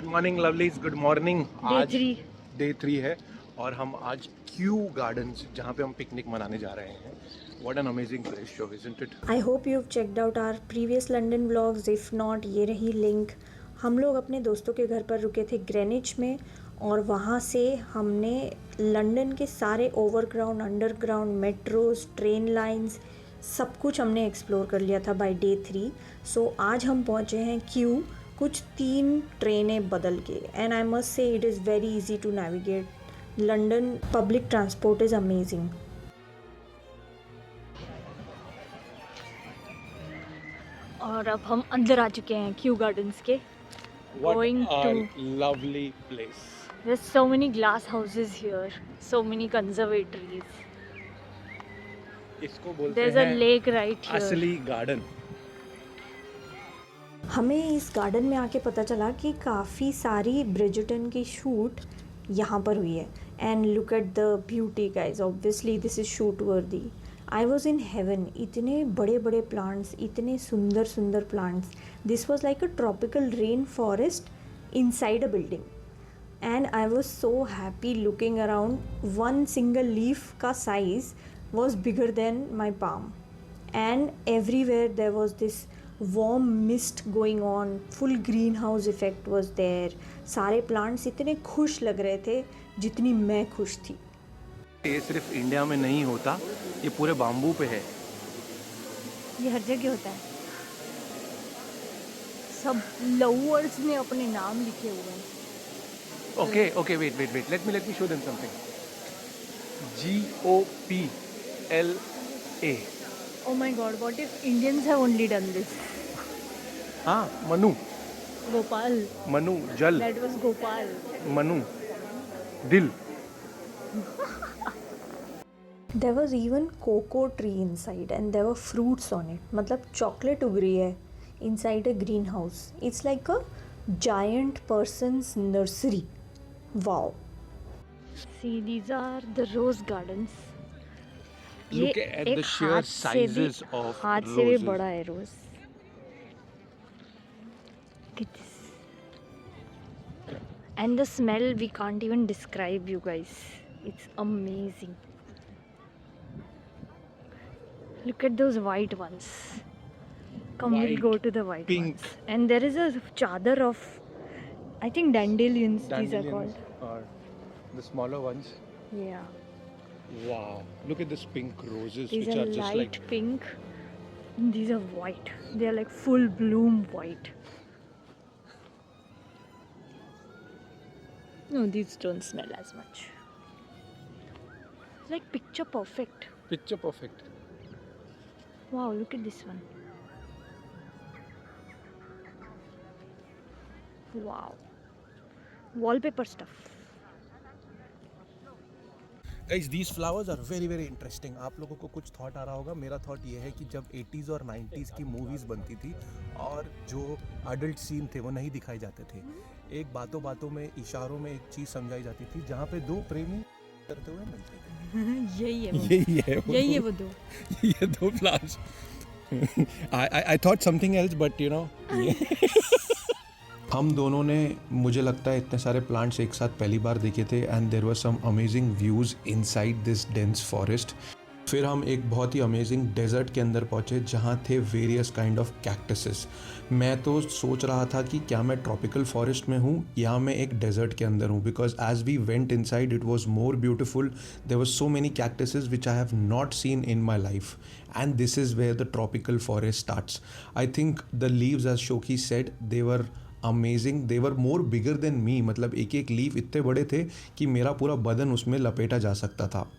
Good morning lovelies, good morning. आज three day 3 है और हम आज क्यू गार्डन्स जहाँ पे हम पिकनिक मनाने जा रहे हैं। What an amazing place show, isn't it? I hope you've checked out our previous London vlogs. If not, ये रही लिंक। हम लोग अपने दोस्तों के घर पर रुके थे ग्रेनिच में और वहाँ से हमने लंदन के सारे overground, underground, metros, train lines सब कुछ हमने एक्सप्लोर कर लिया था बाय डे 3। सो आज हम पहुँचे हैं क्यू, कुछ 3 ट्रेनें बदल के। And I must say it is very easy to navigate. London public transport is amazing. और अब हम अंदर आ चुके हैं क्यू गार्डन्स के। Going What to a lovely place. there's so many glass houses here, so many conservatories. इसको बोलते There's a हैं lake right here. असली गार्डन। हमें इस गार्डन में आके पता चला कि काफ़ी सारी ब्रिजटन की शूट यहाँ पर हुई है। And look at the beauty guys, obviously this is shoot worthy. I was in heaven. इतने बड़े बड़े प्लांट्स, इतने सुंदर सुंदर plants. This was like a tropical rain forest inside a building. And I was so happy looking around. One single leaf का size was bigger than my palm. And everywhere there was this warm mist going on, full greenhouse effect was there. सारे plants इतने खुश लग रहे थे जितनी मैं खुश थी। ये सिर्फ इंडिया में नहीं होता, ये पूरे बाम्बू पे है। ये हर जगह होता है। सब लवर्स ने अपने नाम लिखे हुए हैं। Okay, wait. Let me show them something. GOPLA. Oh my God, what if Indians have only done this? हाँ, मनु, Gopal. मनु, जल, That was Gopal. मनु, दिल। There was even cocoa tree inside and there were fruits on it. मतलब chocolate उग रही है inside a greenhouse. It's like a giant person's nursery. Wow. See, these are the rose gardens. Look at the sheer sizes of हाथ से भी roses. बड़ा है रोज। Look at this. And the smell we can't even describe, you guys. It's amazing. Look at those white ones. Come, we'll White, go to the white pink. ones. And there is a chadar of, I think dandelions, these are called. Are the smaller ones. Yeah. Wow, look at this pink roses, These which are are just light like pink. And these are white. They are like full bloom white. No, these don't smell as much. It's like picture perfect. picture perfect. Wow, look at this one. Wow. Wallpaper stuff. Guys, these flowers are very very interesting. आप लोगों को कुछ thought आ रहा होगा। मेरा thought ये है कि जब 80s और 90s की मूवीज़ बनती थी और जो अडल्ट सीन थे वो नहीं दिखाए जाते थे, एक बातों बातों में, इशारों में एक चीज़ समझाई जाती थी, जहाँ पे दो प्रेमी करते हुए मिलते थे। यही है वो। यही है वो दो। ये दो flowers. I thought something else, but you know. हम दोनों ने, मुझे लगता है, इतने सारे प्लांट्स एक साथ पहली बार देखे थे and there were some amazing views inside this dense forest. फिर हम एक बहुत ही अमेजिंग डेजर्ट के अंदर पहुँचे जहाँ थे वेरियस काइंड ऑफ कैक्टसेस। मैं तो सोच रहा था कि क्या मैं ट्रॉपिकल फॉरेस्ट में हूँ या मैं एक डेजर्ट के अंदर हूँ, because as we went inside it was more beautiful. There were so many cactuses which I have not seen in my life, and this is where the tropical forest starts. I think the leaves, as Shoki said, they were amazing. They were more bigger than me. मतलब एक एक leaf इतने बड़े थे कि मेरा पूरा बदन उसमें लपेटा जा सकता था।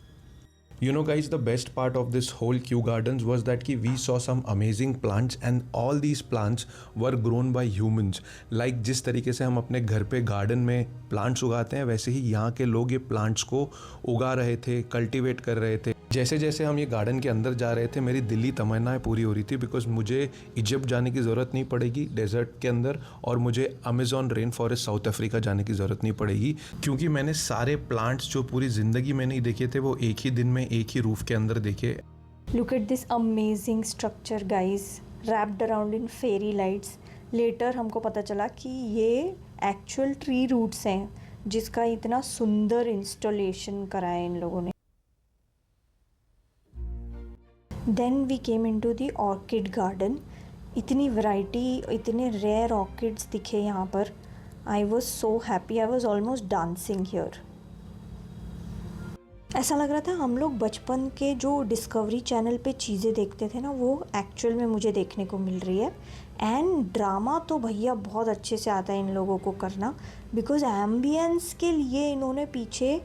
You know guys, the best part of this whole Kew Gardens was that we saw some amazing plants and all these plants were grown by humans. Like जिस तरीके से हम अपने घर पे गार्डन में प्लांट्स उगाते हैं, वैसे ही यहाँ के लोग ये प्लांट्स को उगा रहे थे, कल्टीवेट कर रहे थे। जैसे जैसे हम ये गार्डन के अंदर जा रहे थे, मेरी दिली तमन्नाएं पूरी हो रही थी, बिकॉज मुझे इजिप्ट जाने की ज़रूरत नहीं पड़ेगी डेजर्ट के अंदर, और मुझे Amazon rain forest south Africa जाने की ज़रूरत नहीं पड़ेगी, क्योंकि मैंने सारे प्लांट्स जो पूरी ज़िंदगी में नहीं देखे थे वो एक ही दिन में एक ही रूफ के अंदर देखे। Look at this amazing structure, guys, wrapped around in fairy lights. Later हमको पता चला कि ये एक्चुअल ट्री रूट्स हैं जिसका इतना सुंदर इंस्टॉलेशन करा है इन लोगों ने। Then we came into the orchid garden. इतनी वैरायटी, इतने रेयर ऑर्किड्स दिखे यहाँ पर। I was so happy, I was almost dancing here. ऐसा लग रहा था हम लोग बचपन के जो डिस्कवरी चैनल पे चीज़ें देखते थे ना, वो एक्चुअल में मुझे देखने को मिल रही है। एंड ड्रामा तो भैया बहुत अच्छे से आता है इन लोगों को करना, बिकॉज एम्बियंस के लिए इन्होंने पीछे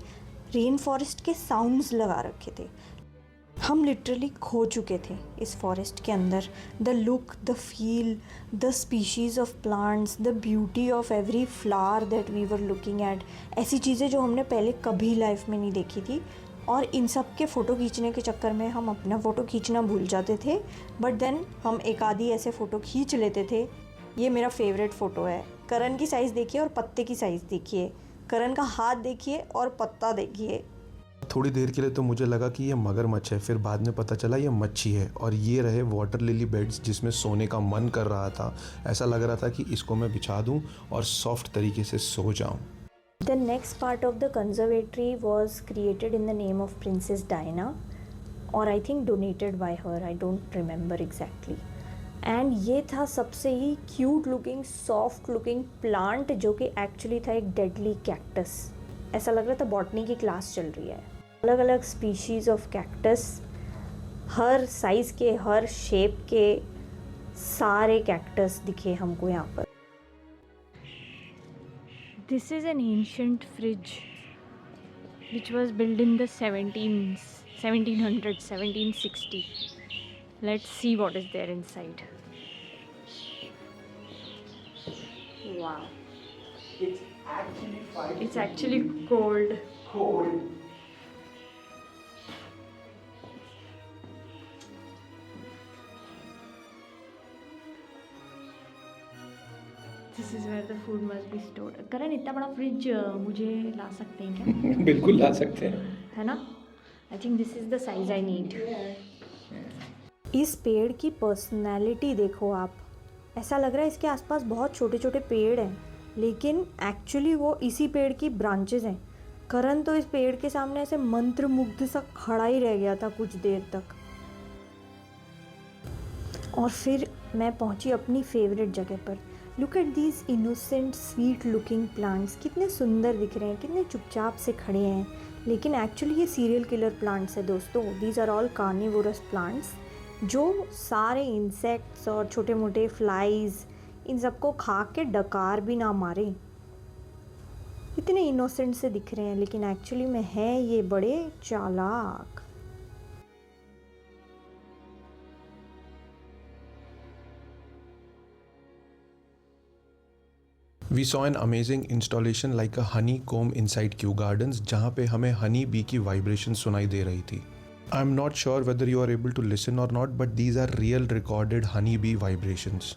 रेन फॉरेस्ट के साउंड्स लगा रखे थे। हम लिटरली खो चुके थे इस फॉरेस्ट के अंदर। The look, the feel, the species of plants, the beauty of every flower that we were looking at, ऐसी चीज़ें जो हमने पहले कभी लाइफ में नहीं देखी थी। और इन सब के फ़ोटो खींचने के चक्कर में हम अपना फ़ोटो खींचना भूल जाते थे, बट देन हम एक आधी ऐसे फ़ोटो खींच लेते थे। ये मेरा फेवरेट फ़ोटो है। करण की साइज़ देखिए और पत्ते की साइज़ देखिए, करण का हाथ देखिए और पत्ता देखिए। थोड़ी देर के लिए तो मुझे लगा कि ये मगरमच्छ है, फिर बाद में पता चला ये मच्छी है। और ये रहे वाटर लिली बेड्स जिसमें सोने का मन कर रहा था। ऐसा लग रहा था कि इसको मैं बिछा दूं और सॉफ्ट तरीके से सो जाऊं। The next part of the conservatory was created in the name of Princess Diana, or I think donated by her, I don't remember exactly. And ये था सबसे ही cute looking, soft looking plant जो कि actually था एक deadly cactus। ऐसा लग रहा था बॉटनी की क्लास चल रही है। अलग अलग species of cactus, her size के, हर शेप के सारे कैक्टस दिखे हमको यहाँ पर। This is an ancient fridge which was built in the 1700s, 1760. Let's see what is there inside. Wow. It's actually cold. This is where the food must be stored. करण, इतना बड़ा fridge मुझे ला सकते हैं क्या? बिल्कुल ला सकते हैं, है ना? I think this is the size I need. इस पेड़ की पर्सनैलिटी देखो आप। ऐसा लग रहा है इसके आसपास बहुत छोटे छोटे पेड़ हैं, लेकिन एक्चुअली वो इसी पेड़ की ब्रांचेज हैं। करण तो इस पेड़ के सामने ऐसे मंत्रमुग्ध सा खड़ा ही रह गया था कुछ देर तक। और फिर मैं पहुंची अपनी फेवरेट जगह पर। Look at these innocent sweet looking plants, कितने सुंदर दिख रहे हैं, कितने चुपचाप से खड़े हैं। लेकिन एक्चुअली ये सीरियल किलर प्लांट्स है दोस्तों। These are all carnivorous plants जो सारे इंसेक्ट्स और छोटे मोटे फ्लाइज इन सबको खा के डकार भी ना मारे। इतने इनोसेंट से दिख रहे हैं, लेकिन एक्चुअली में है ये बड़े चालाक। We saw an amazing installation like a honeycomb inside Kew Gardens, जहाँ पे हमें हनी बी की वाइब्रेशन सुनाई दे रही थी। I'm not sure whether you are able to listen or not, but these are real recorded honey bee vibrations.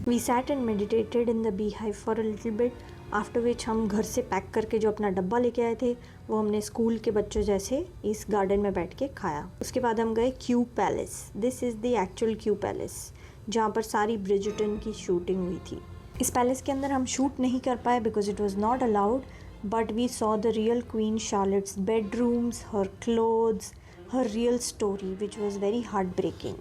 We sat and meditated in the beehive for a little bit, after which हम घर से pack करके जो अपना डब्बा लेके आए थे वो हमने स्कूल के बच्चों जैसे इस गार्डन में बैठ के खाया। उसके बाद हम गए Q palace. This is the actual Q palace जहाँ पर सारी ब्रिजटन की शूटिंग हुई थी। इस पैलेस के अंदर हम शूट नहीं कर पाए because it was not allowed, but we saw the real queen Charlotte's bedrooms, her clothes, her real story which was very heart breaking.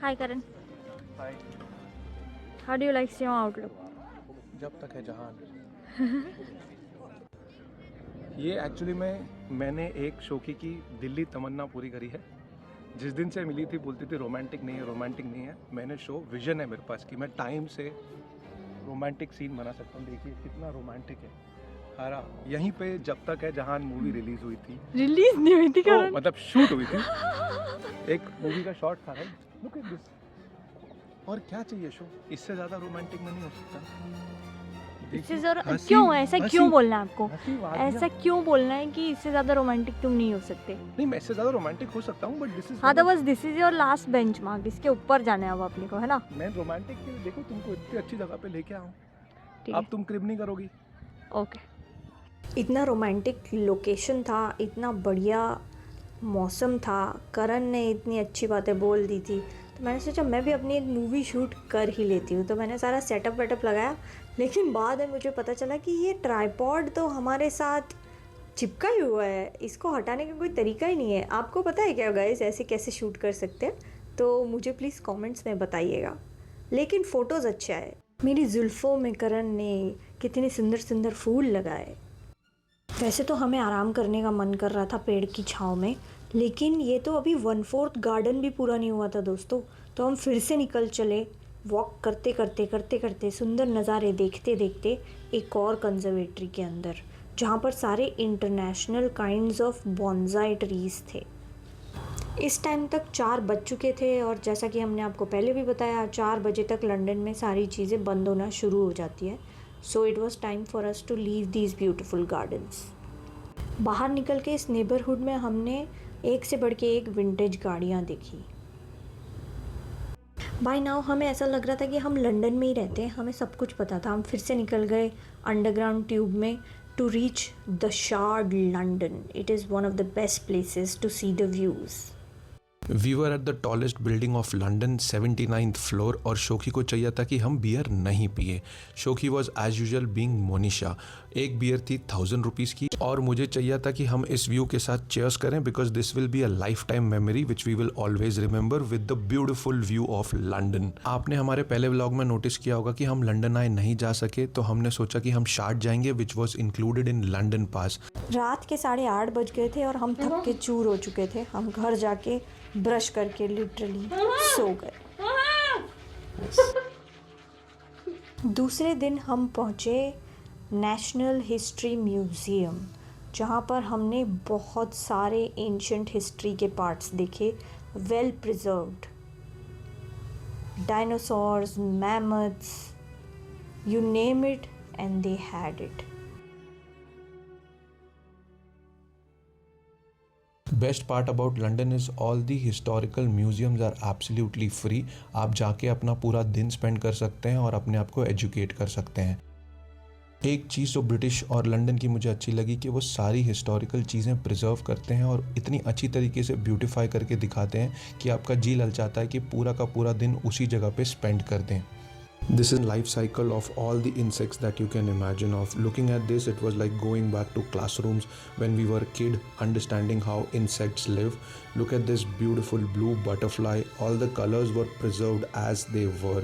Hi Karan. Hi. How do you like Sion Outlook? जब तक है जहान। ये actually मैंने एक शोकी की दिल्ली तमन्ना पूरी करी है। जिस दिन से मिली थी बोलती थी रोमांटिक नहीं है, रोमांटिक नहीं है। मैंने शो विजन है मेरे पास कि मैं टाइम से रोमांटिक सीन बना सकता हूँ। देखिए कितना रोमांटिक है। हारा यहीं पे जब तक है जहान मूवी रिलीज हुई थी। रिलीज नहीं हुई थी मतलब शूट हुई थी। एक मूवी का शॉट था, राइट? Look at this. और क्या चाहिए शो, इससे ज्यादा रोमांटिक में नहीं हो सकता। इससे देखिए, ज़रा हंसी क्यों ऐसा क्यों हंसी बोलना है आपको? हंसी ऐसा वादियाँ। क्यों बोलना है कि इससे ज़्यादा रोमांटिक तुम नहीं हो सकते? नहीं, मैं इससे ज्यादा रोमांटिक हो सकता हूँ, बट दिस इज हाँ, तो बस this is your last benchmark, इसके ऊपर जाना है अब अपने को, है ना? मैं रोमांटिक के लिए देखो तुमको इतनी अच्छी जगह पे लेके आऊँ, ठीक अब है, तुम क्रिब नहीं करोगी। ओके। इतना रोमांटिक लोकेशन था, इतना बढ़िया मौसम था, करण ने इतनी अच्छी बातें बोल दी थी, तो मैंने सोचा मैं भी अपनी एक मूवी शूट कर ही लेती हूँ। तो मैंने सारा सेटअप वेटअप लगाया, लेकिन बाद में मुझे पता चला कि ये ट्राइपॉड तो हमारे साथ चिपका ही हुआ है, इसको हटाने का कोई तरीका ही नहीं है। आपको पता है क्या गाइस ऐसे कैसे शूट कर सकते हैं? तो मुझे प्लीज़ कमेंट्स में बताइएगा। लेकिन फ़ोटोज़ अच्छा है। मेरी जुल्फ़ों में करण ने कितने सुंदर सुंदर फूल लगाए। वैसे तो हमें आराम करने का मन कर रहा था पेड़ की छाँव में, लेकिन ये तो अभी 1/4 गार्डन भी पूरा नहीं हुआ था दोस्तों। तो हम फिर से निकल चले, वॉक करते करते सुंदर नज़ारे देखते देखते एक और कंजर्वेटरी के अंदर, जहाँ पर सारे international kinds of bonsai trees थे। इस टाइम तक 4 बज चुके थे और जैसा कि हमने आपको पहले भी बताया, 4 बजे तक लंदन में सारी चीज़ें बंद होना शुरू हो जाती है। So it was time for us to leave these beautiful gardens. बाहर निकल के इस नेबरहुड में हमने एक से बढ़ के एक विंटेज गाड़ियाँ देखी। बाय नाउ हमें ऐसा लग रहा था कि हम लंदन में ही रहते हैं, हमें सब कुछ पता था। हम फिर से निकल गए अंडरग्राउंड ट्यूब में to reach the Shard London. It is one of the best places to see the views. We were at the tallest building of London, 79th floor, और शोकी को चाहिए था कि हम बियर नहीं पिए। शोकी was as usual being Monisha. एक बियर थी 1000 रुपीज़ की, और मुझे चाहिए था कि हम इस व्यू के साथ चेयर्स करें, because this will be a lifetime memory which we will always remember with the beautiful view of London. आपने हमारे पहले व्लॉग में नोटिस किया होगा कि हम लंदन आए नहीं जा सके, तो हमने सोचा कि हम शार्ड जाएंगे, which was included in London pass. रात के 8:30 बज गए थे और हम थक के चूर हो चुके थे। हम घर जाके ब्रश करके लिटरली सो गए। दूसरे दिन हम पहुँचे नेशनल हिस्ट्री म्यूज़ियम, जहाँ पर हमने बहुत सारे एंशंट हिस्ट्री के पार्ट्स देखे, well preserved. Dinosaurs, mammoths, you name it and they had it. Best part about London is all the historical museums are absolutely free. आप जाके अपना पूरा दिन स्पेंड कर सकते हैं और अपने आप को एजुकेट कर सकते हैं। एक चीज़ जो ब्रिटिश और लंदन की मुझे अच्छी लगी कि वो सारी हिस्टोरिकल चीज़ें प्रिजर्व करते हैं और इतनी अच्छी तरीके से ब्यूटीफाई करके दिखाते हैं कि आपका जी ललचाता है कि पूरा का पूरा दिन उसी जगह पे स्पेंड कर दें। This is life cycle of all the insects that you can imagine of. Looking at this, it was like going back to classrooms when we were a kid, understanding how insects live. Look at this beautiful blue butterfly. All the colors were preserved as they were.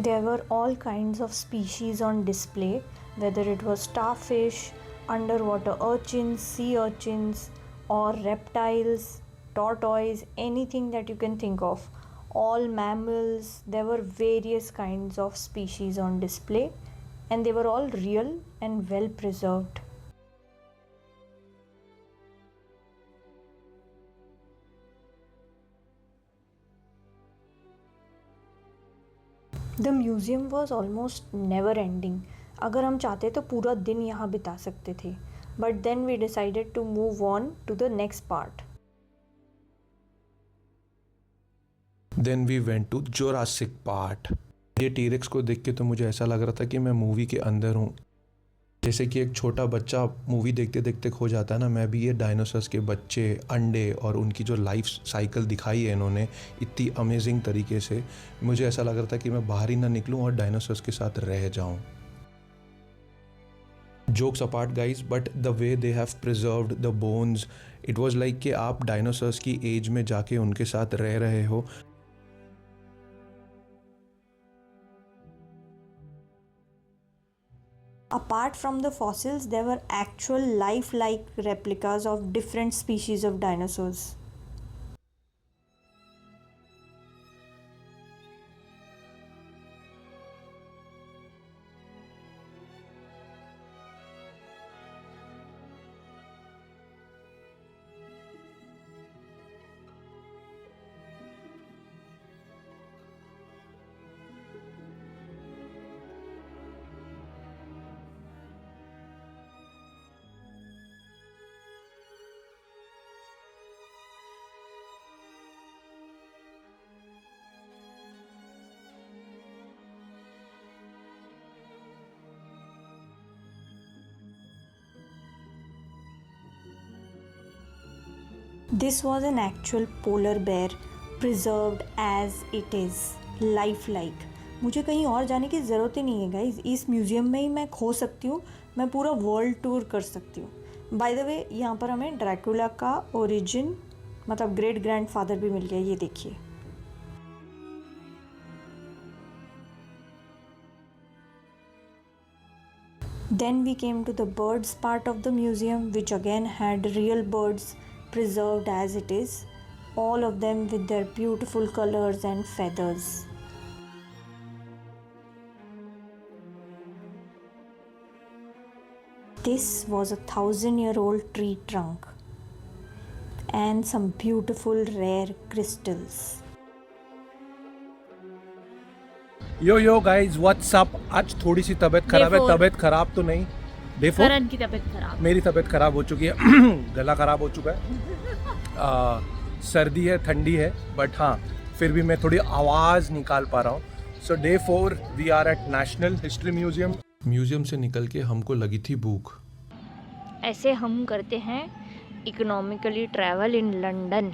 There were all kinds of species on display, whether it was starfish, underwater urchins, sea urchins, or reptiles, tortoise, anything that you can think of. All mammals, there were various kinds of species on display, and they were all real and well preserved. The museum was almost never ending. अगर हम चाहते तो पूरा दिन यहाँ बिता सकते थे, but then we decided to move on to the next part. Then we went to Jurassic Park. ये टीरेक्स को देख के तो मुझे ऐसा लग रहा था कि मैं मूवी के अंदर हूँ। जैसे कि एक छोटा बच्चा मूवी देखते देखते खो जाता है ना, मैं भी ये डायनासोर्स के बच्चे, अंडे और उनकी जो लाइफ साइकिल दिखाई है इन्होंने इतनी अमेजिंग तरीके से, मुझे ऐसा लग रहा था कि मैं बाहर ही ना निकलूं और डायनासोर्स के साथ रह जाऊं। Jokes apart guys, but the way they have preserved the bones, it was like कि आप डायनासोर्स की एज में जाके उनके साथ रह रहे हो। Apart from the fossils, there were actual lifelike replicas of different species of dinosaurs. This was an actual polar bear preserved as it is, life like. मुझे कहीं और जाने की ज़रूरत ही नहीं है गाइज, इस म्यूज़ियम में ही मैं खो सकती हूँ, मैं पूरा वर्ल्ड टूर कर सकती हूँ। बाय द वे यहाँ पर हमें ड्रैकुला का ओरिजिन मतलब ग्रेट ग्रैंडफादर भी मिल गया, ये देखिए। Then we came to the birds part of the museum, which again had real birds preserved as it is, all of them with their beautiful colors and feathers. This was a 1,000-year-old tree trunk and some beautiful rare crystals. Yo guys what's up. आज थोड़ी सी तबीयत खराब है। तबीयत खराब तो नहीं, day 4 करण की तबीयत खराब, मेरी तबीयत खराब हो चुकी है। गला खराब हो चुका है, सर्दी है, ठंडी है, बट हाँ फिर भी मैं थोड़ी आवाज़ निकाल पा रहा हूँ। So day 4 we are at National History Museum. Museum से निकल के हमको लगी थी भूख। ऐसे हम करते हैं इकोनॉमिकली ट्रैवल इन लंदन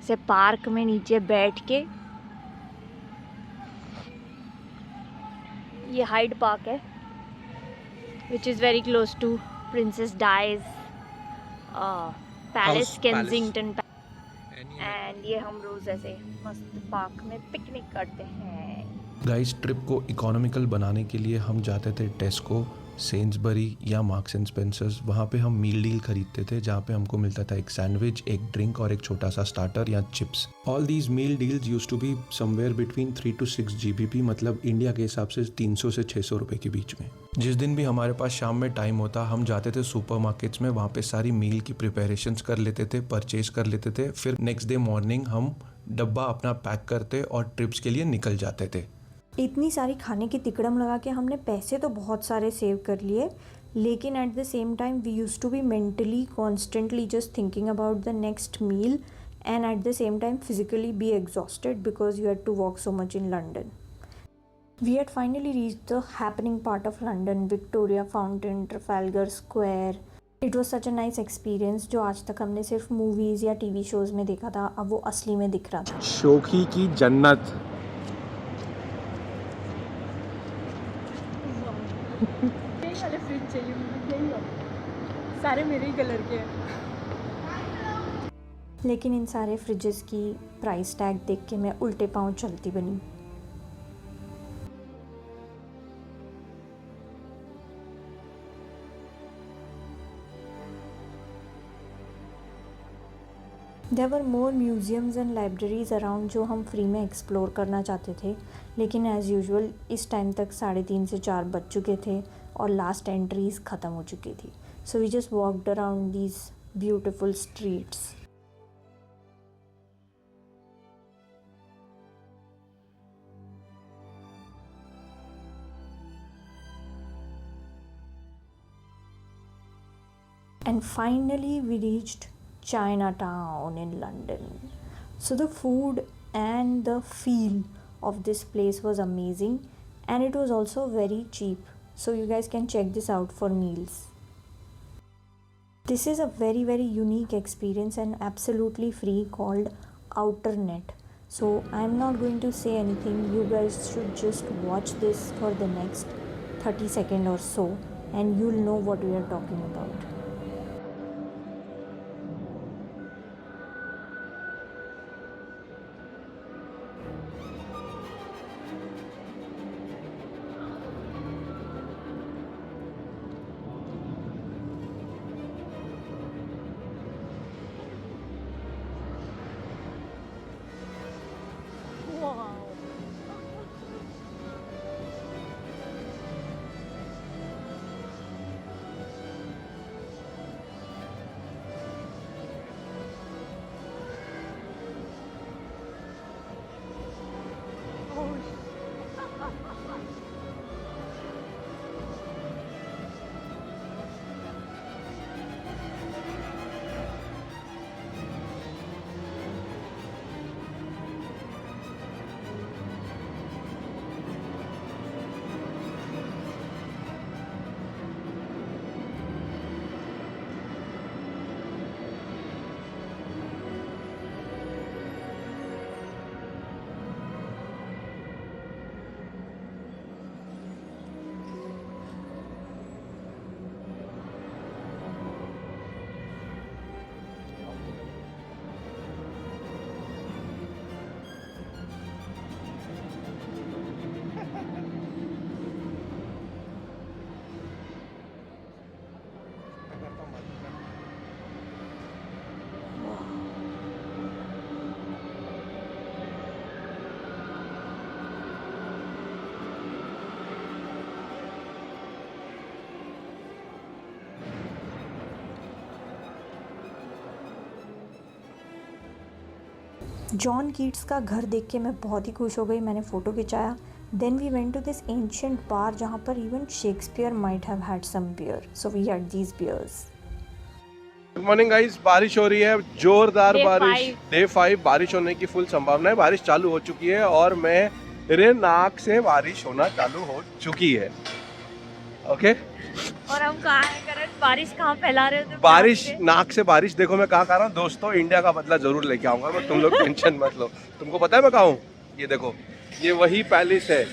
से। पार्क में नीचे बैठ के, ये हाइड पार्क है which is very close to Princess Di's palace, Kensington. And ये हम रोज़ ऐसे मस्त पार्क में पिकनिक करते हैं। गाइस, ट्रिप को इकोनॉमिकल बनाने के लिए हम जाते थे टेस्को, सेन्सबरी या मार्क्स एंड स्पेंसर्स। वहाँ पे हम मील डील खरीदते थे जहाँ पे हमको मिलता था एक सैंडविच, एक ड्रिंक और एक छोटा सा स्टार्टर या chips. All these meal deals used to be somewhere between 3 to 6 GBP, मतलब इंडिया के हिसाब से 300 से 600 रुपए के बीच में। जिस दिन भी हमारे पास शाम में टाइम होता, हम जाते थे सुपरमार्केट्स में, वहाँ पे सारी मील की प्रिपरेशंस कर लेते थे, परचेज कर लेते थे। फिर नेक्स्ट डे मॉर्निंग हम डब्बा अपना पैक करते और ट्रिप्स के लिए निकल जाते थे। इतनी सारी खाने की तिकड़म लगा के हमने पैसे तो बहुत सारे सेव कर लिए, लेकिन at the same time we used to be mentally constantly just thinking about the next meal and at the same time physically be exhausted because you had to walk so much in London. We had finally reached the happening part of London, Victoria Fountain, Trafalgar Square. It was such a nice experience जो आज तक हमने सिर्फ movies या TV shows में देखा था, अब वो असली में दिख रहा था। शोखी की जन्नत। यही वाले फ्रिज चाहिए मुझे, यही वाले, सारे मेरे ही कलर के हैं। लेकिन इन सारे फ्रिजेस की प्राइस टैग देख के मैं उल्टे पाँव चलती बनी। There were more museums and libraries around जो हम फ्री में एक्सप्लोर करना चाहते थे, लेकिन एज़ यूजुअल इस टाइम तक 3:30 से 4 बज चुके थे और लास्ट एंट्रीज ख़त्म हो चुकी थी। So we just walked around these beautiful streets. And finally we reached Chinatown in London. So the food and the feel of this place was amazing, and it was also very cheap. So you guys can check this out for meals. This is a very unique experience and absolutely free, called Outernet. So I'm not going to say anything. You guys should just watch this for the next 30 seconds or so and you'll know what we are talking about. John Keats का घर देख के मैं बहुत ही खुश हो गई, मैंने फ़ोटो खिंचाया. Then we went to this ancient bar जहाँ पर even Shakespeare might have had some beer, so we had these beers. Good morning guys, बारिश हो रही है, जोरदार Day बारिश. 5. डे 5 बारिश होने की फुल संभावना है. बारिश चालू हो चुकी है और मेरे नाक से बारिश होना चालू हो चुकी है. ओके और हम कहाँ हैं करण? बारिश कहाँ फैला रहे हो तुम? बारिश नाक से? नाक से बारिश. देखो मैं कहाँ खा रहा हूँ दोस्तों, इंडिया का बदला जरूर लेके आऊंगा मैं, तुम लोग टेंशन मत लो. तुमको पता है मैं कहाँ हूँ? ये देखो, ये वही पैलेस है,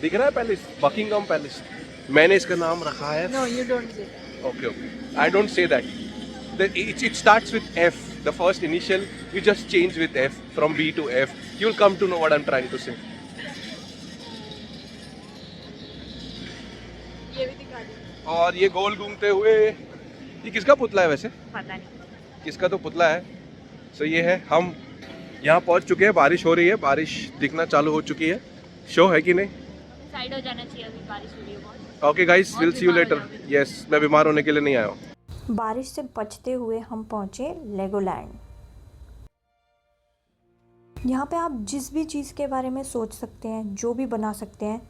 दिख रहा है पैलेस, बकिंगम पैलेस. मैंने इसका नाम रखा है. No, you don't say that. Okay, okay. I don't say that. It starts with F. The first initial, you just change with F from B to F. You'll come to know what I'm trying to say. ये भी दिखा दो. और ये गोल घूमते हुए, ये किसका पुतला है वैसे? पता नहीं. किसका तो पुतला है. सो ये है, हम यहाँ पहुँच चुके हैं. बारिश हो रही है, बारिश दिखना चालू हो चुकी है. शो है कि नहीं? साइड हो जाना चाहिए, अभी बारिश हो रही है बहुत. Okay guys, will see you later. Yes, मैं बीमार होने के लिए नहीं आया हूँ. बारिश से बचते हुए हम पहुँचे लेगोलैंड. यहाँ पे आप जिस भी चीज़ के बारे में सोच सकते हैं, जो भी बना सकते हैं,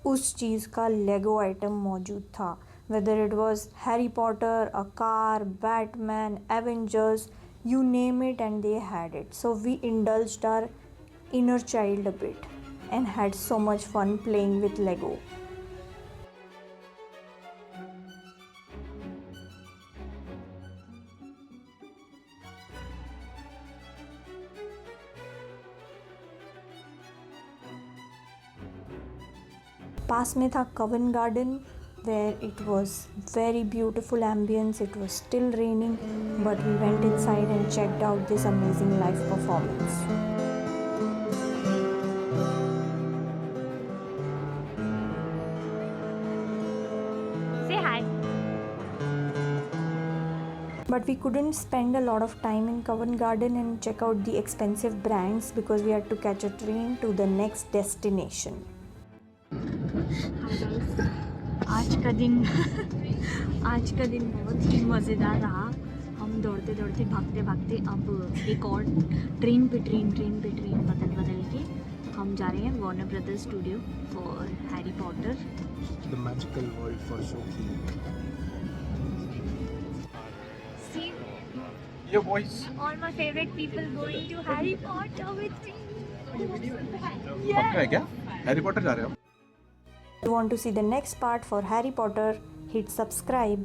उस चीज़ का लेगो आइटम मौजूद था. Whether it was Harry Potter, a car, Batman, Avengers, you name it and they had it. So we indulged our inner child a bit and had so much fun playing with Lego. पास में था कवन garden where it was very beautiful ambience. It was still raining, but we went inside and checked out this amazing live performance. Say hi. But we couldn't spend a lot of time in Covent Garden and check out the expensive brands because we had to catch a train to the next destination. आज का दिन बहुत ही मज़ेदार रहा. हम दौड़ते दौड़ते भागते भागते अब एक और ट्रेन पे ट्रेन बदल के हम जा रहे हैं Warner brothers studio for Harry Potter. The magical world for Shoki. See Your voice. all my favorite people going to Harry Potter with me. पक्का है क्या? हैरी पॉटर जा रहे हो? If you want to see the next part for Harry Potter, hit subscribe.